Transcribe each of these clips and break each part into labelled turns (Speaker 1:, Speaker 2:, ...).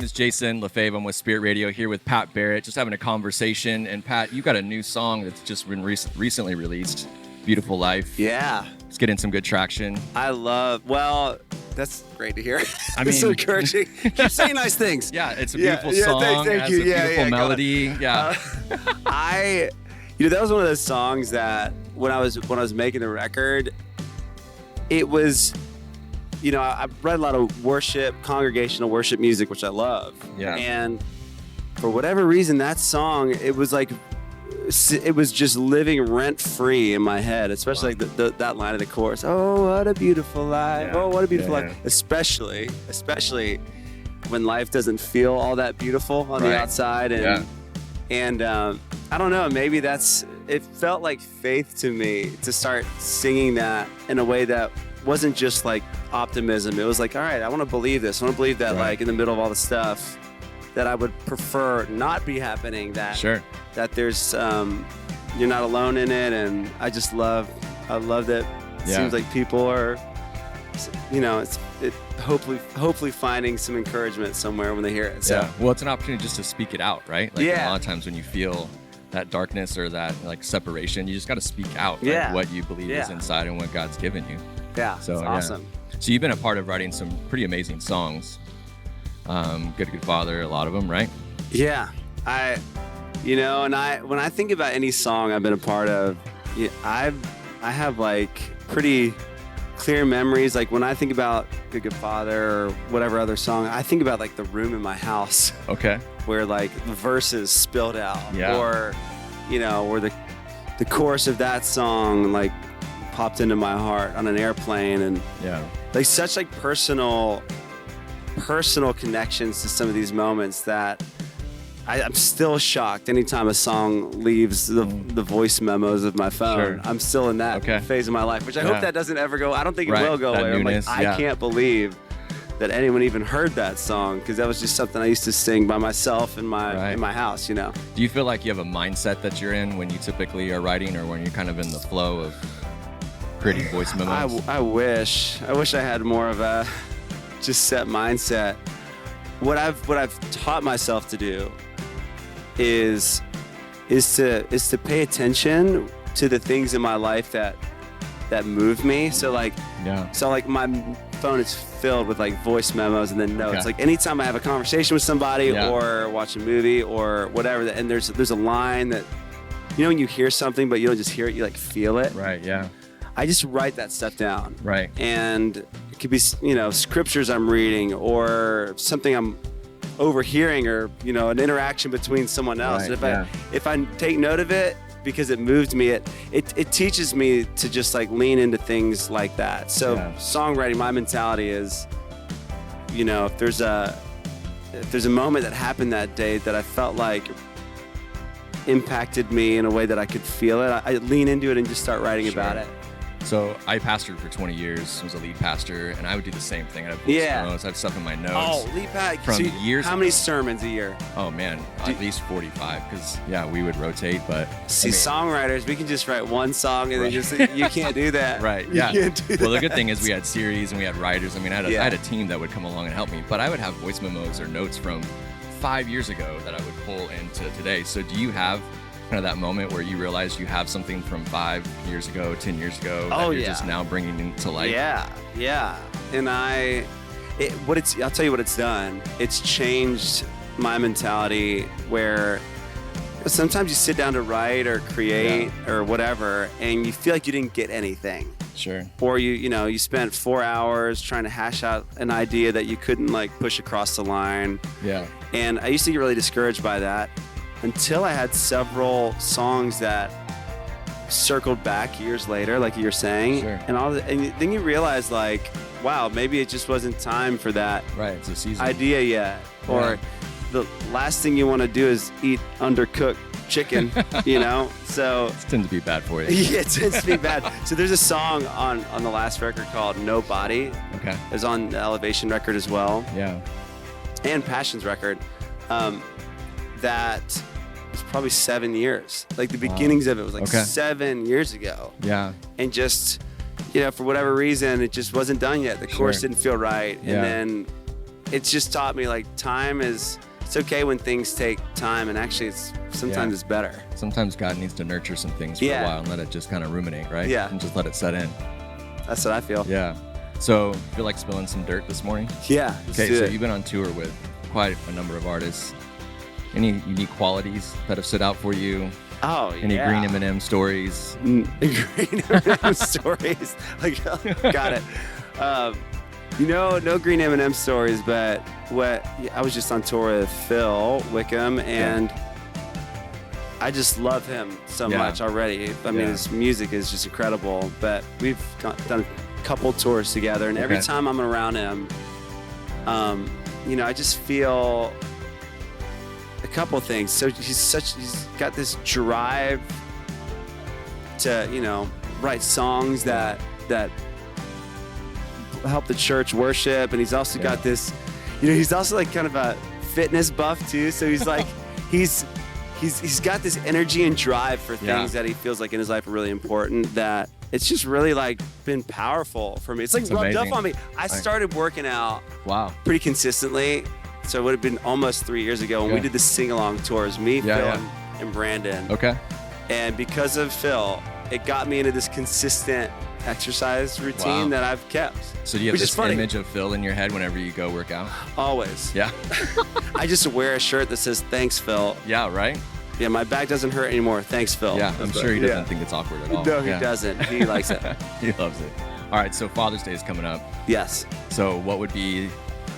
Speaker 1: name is Jason Lefebvre. I'm with Spirit Radio here with Pat Barrett, just having a conversation. And Pat, you got a new song that's just been recently released, Beautiful Life.
Speaker 2: Yeah.
Speaker 1: It's getting some good traction.
Speaker 2: That's great to hear.
Speaker 1: I mean,
Speaker 2: it's so encouraging. Keep saying nice things.
Speaker 1: Yeah, it's a beautiful song.
Speaker 2: Thank you.
Speaker 1: It's a beautiful melody.
Speaker 2: That was one of those songs that when I was making the record, it was, I read a lot of congregational worship music, which I love.
Speaker 1: Yeah.
Speaker 2: And for whatever reason, that song, it was just living rent-free in my head, especially like that line of the chorus. Oh, what a beautiful life.
Speaker 1: Yeah.
Speaker 2: Oh, what a beautiful life. Especially when life doesn't feel all that beautiful on the outside. And I don't know, maybe it felt like faith to me to start singing that in a way that wasn't just like optimism. It was like, all right, I want to believe this. I want to believe that like in the middle of all the stuff that I would prefer not be happening, that there's you're not alone in it. And I love that it seems like people are, hopefully finding some encouragement somewhere when they hear it. So.
Speaker 1: Yeah, well, it's an opportunity just to speak it out, right? Like a lot of times when you feel that darkness or that like separation, you just got to speak out like, what you believe is inside and what God's given you.
Speaker 2: Yeah,
Speaker 1: so
Speaker 2: it's awesome.
Speaker 1: So you've been a part of writing some pretty amazing songs. Good Father, a lot of them, right?
Speaker 2: Yeah, when I think about any song I've been a part of, I have like pretty clear memories. Like when I think about Good Father or whatever other song, I think about like the room in my house.
Speaker 1: Okay.
Speaker 2: Where like the verses spilled out, or where the chorus of that song like popped into my heart on an airplane, and like such like personal connections to some of these moments that I'm still shocked anytime a song leaves the voice memos of my phone.
Speaker 1: Sure.
Speaker 2: I'm still in that phase of my life, which I hope that doesn't ever go. I don't think it will go away.
Speaker 1: Newness,
Speaker 2: I can't believe that anyone even heard that song, because that was just something I used to sing by myself in my house. Do
Speaker 1: you feel like you have a mindset that you're in when you typically are writing, or when you're kind of in the flow of creating voice memos?
Speaker 2: I wish I had more of a just set mindset. What I've taught myself to do is to pay attention to the things in my life that move me. So like my phone is filled with like voice memos and then notes. Like anytime I have a conversation with somebody or watch a movie or whatever, and there's a line that when you hear something but you don't just hear it, you like feel it.
Speaker 1: Right. Yeah.
Speaker 2: I just write that stuff down.
Speaker 1: Right.
Speaker 2: And it could be scriptures I'm reading or something I'm overhearing, or an interaction between someone else.
Speaker 1: Right,
Speaker 2: And if I take note of it because it moved me, it teaches me to just like lean into things like that. So songwriting, my mentality is, if there's a moment that happened that day that I felt like impacted me in a way that I could feel it, I lean into it and just start writing about it.
Speaker 1: So I pastored for 20 years, was a lead pastor, and I would do the same thing. I'd have voice memos, I have stuff in my notes.
Speaker 2: Oh, lead pastor.
Speaker 1: From years
Speaker 2: How
Speaker 1: ago.
Speaker 2: many sermons a year?
Speaker 1: Oh, man, at least 45, because, we would rotate, but...
Speaker 2: Songwriters, we can just write one song, and then you can't do that.
Speaker 1: Right, yeah. Well, the good thing is we had series, and we had writers. I mean, I had a team that would come along and help me, but I would have voice memos or notes from 5 years ago that I would pull into today. So do you have kind of that moment where you realize you have something from 5 years ago, 10 years ago that you're just now bringing into life?
Speaker 2: Yeah. And I'll tell you what it's done. It's changed my mentality, where sometimes you sit down to write or create or whatever, and you feel like you didn't get anything.
Speaker 1: Sure.
Speaker 2: Or you spent 4 hours trying to hash out an idea that you couldn't like push across the line. Yeah. And I used to get really discouraged by that, until I had several songs that circled back years later, like you're saying, and then you realize like, wow, maybe it just wasn't time for that
Speaker 1: it's a season.
Speaker 2: idea yet, or the last thing you want to do is eat undercooked chicken, So
Speaker 1: it tends to be bad for you.
Speaker 2: Yeah, it tends to be bad. So there's a song on the last record called Nobody.
Speaker 1: Okay.
Speaker 2: It's on the Elevation record as well.
Speaker 1: Yeah.
Speaker 2: And Passion's record. That was probably 7 years. Like the beginnings of it was like 7 years ago.
Speaker 1: Yeah.
Speaker 2: And just, for whatever reason, it just wasn't done yet. The chorus didn't feel right. And then it's just taught me like it's okay when things take time, and actually sometimes it's better.
Speaker 1: Sometimes God needs to nurture some things for a while and let it just kind of ruminate, right?
Speaker 2: Yeah.
Speaker 1: And just let it set in.
Speaker 2: That's what I feel.
Speaker 1: Yeah. So, feel like spilling some dirt this morning?
Speaker 2: Yeah.
Speaker 1: Okay, so you've been on tour with quite a number of artists. Any unique qualities that have stood out for you?
Speaker 2: Oh,
Speaker 1: Any green M&M stories?
Speaker 2: Green M&M stories. Like, got it. No green M&M stories, but I was just on tour with Phil Wickham, and I just love him so much already. I mean, his music is just incredible, but we've done a couple tours together, and every time I'm around him, I just feel a couple things. So he's got this drive to, write songs that help the church worship, and he's also got this, he's also like kind of a fitness buff too. So he's like, he's got this energy and drive for things that he feels like in his life are really important, that it's just really like been powerful for me. It's like rubbed up on me. I started working out pretty consistently. So it would have been almost 3 years ago when we did the sing-along tours, me, Phil, and Brandon.
Speaker 1: Okay.
Speaker 2: And because of Phil, it got me into this consistent exercise routine that I've kept.
Speaker 1: So do you have this image of Phil in your head whenever you go work out?
Speaker 2: Always.
Speaker 1: Yeah.
Speaker 2: I just wear a shirt that says, "Thanks, Phil."
Speaker 1: Yeah, right?
Speaker 2: Yeah, my back doesn't hurt anymore. Thanks, Phil.
Speaker 1: Yeah, I'm sure he doesn't think it's awkward at all.
Speaker 2: No, he doesn't. He likes it.
Speaker 1: He loves it. All right, so Father's Day is coming up.
Speaker 2: Yes.
Speaker 1: So what would be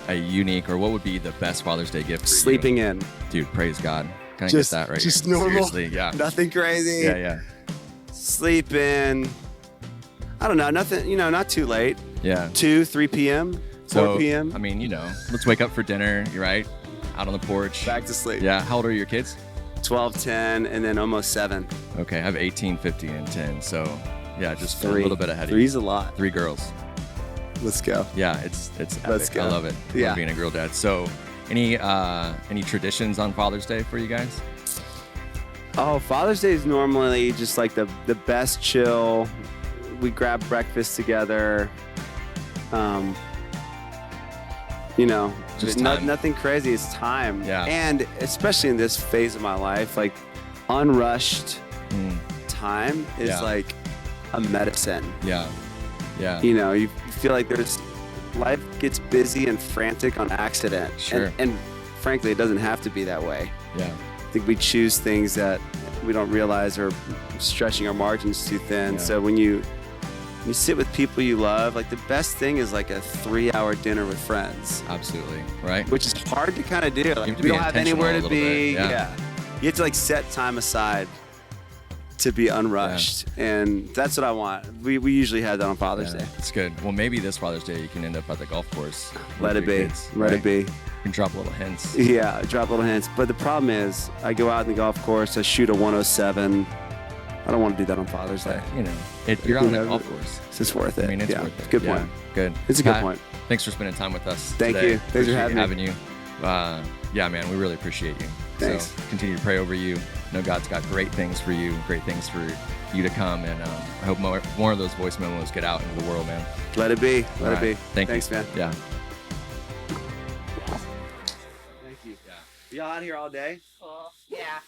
Speaker 1: a unique, or what would be the best Father's Day gift for you?
Speaker 2: Sleeping in.
Speaker 1: Dude, praise God. Can I get that right?
Speaker 2: Just normal.
Speaker 1: Seriously, yeah.
Speaker 2: Nothing crazy.
Speaker 1: Yeah.
Speaker 2: Sleep in. I don't know. Nothing, not too late.
Speaker 1: Yeah.
Speaker 2: 2, 3 p.m., 4 p.m.
Speaker 1: I mean, let's wake up for dinner, you're right? Out on the porch.
Speaker 2: Back to sleep.
Speaker 1: Yeah. How old are your kids?
Speaker 2: 12, 10, and then almost 7.
Speaker 1: Okay, I have 18, 15, and 10. So, yeah, just 3. A little bit ahead of you.
Speaker 2: 3's a lot.
Speaker 1: 3 girls.
Speaker 2: Let's go.
Speaker 1: Yeah, it's epic.
Speaker 2: Let's go.
Speaker 1: I love it. I love being a girl dad. So, any traditions on Father's Day for you guys?
Speaker 2: Oh, Father's Day is normally just like the best chill. We grab breakfast together.
Speaker 1: Just time.
Speaker 2: Nothing crazy. It's time.
Speaker 1: Yeah.
Speaker 2: And especially in this phase of my life, like unrushed time is like a medicine.
Speaker 1: Yeah.
Speaker 2: You feel like life gets busy and frantic on accident.
Speaker 1: Sure.
Speaker 2: And frankly, it doesn't have to be that way.
Speaker 1: Yeah.
Speaker 2: I think we choose things that we don't realize are stretching our margins too thin.
Speaker 1: Yeah.
Speaker 2: So when you sit with people you love, like the best thing is like a 3-hour dinner with friends.
Speaker 1: Absolutely. Right.
Speaker 2: Which is hard to kind of do. Like,
Speaker 1: we
Speaker 2: don't have anywhere to be. Yeah. You have to like set time aside to be unrushed. And that's what I want. We usually have that on Father's Day.
Speaker 1: It's good. Well, maybe this Father's Day you can end up at the golf course.
Speaker 2: Let it be.
Speaker 1: Kids,
Speaker 2: Let it be.
Speaker 1: You can drop little hints.
Speaker 2: Yeah, drop little hints. But the problem is, I go out in the golf course, I shoot a 107. I don't want to do that on Father's Day.
Speaker 1: You're on the golf course.
Speaker 2: It's just worth it.
Speaker 1: I mean, it's worth it.
Speaker 2: Good point.
Speaker 1: Good.
Speaker 2: It's a good point.
Speaker 1: Thanks for spending time with us
Speaker 2: Thank
Speaker 1: today.
Speaker 2: you. Thanks for having
Speaker 1: you. Yeah, man, we really appreciate you.
Speaker 2: Thanks.
Speaker 1: So continue to pray over you. I know God's got great things for you, great things for you to come, and I hope more of those voice memos get out into the world, man.
Speaker 2: Let it be. Let it be.
Speaker 1: Thanks,
Speaker 2: man.
Speaker 1: Yeah.
Speaker 2: Thank you. Yeah. Y'all out here all day?
Speaker 3: Yeah.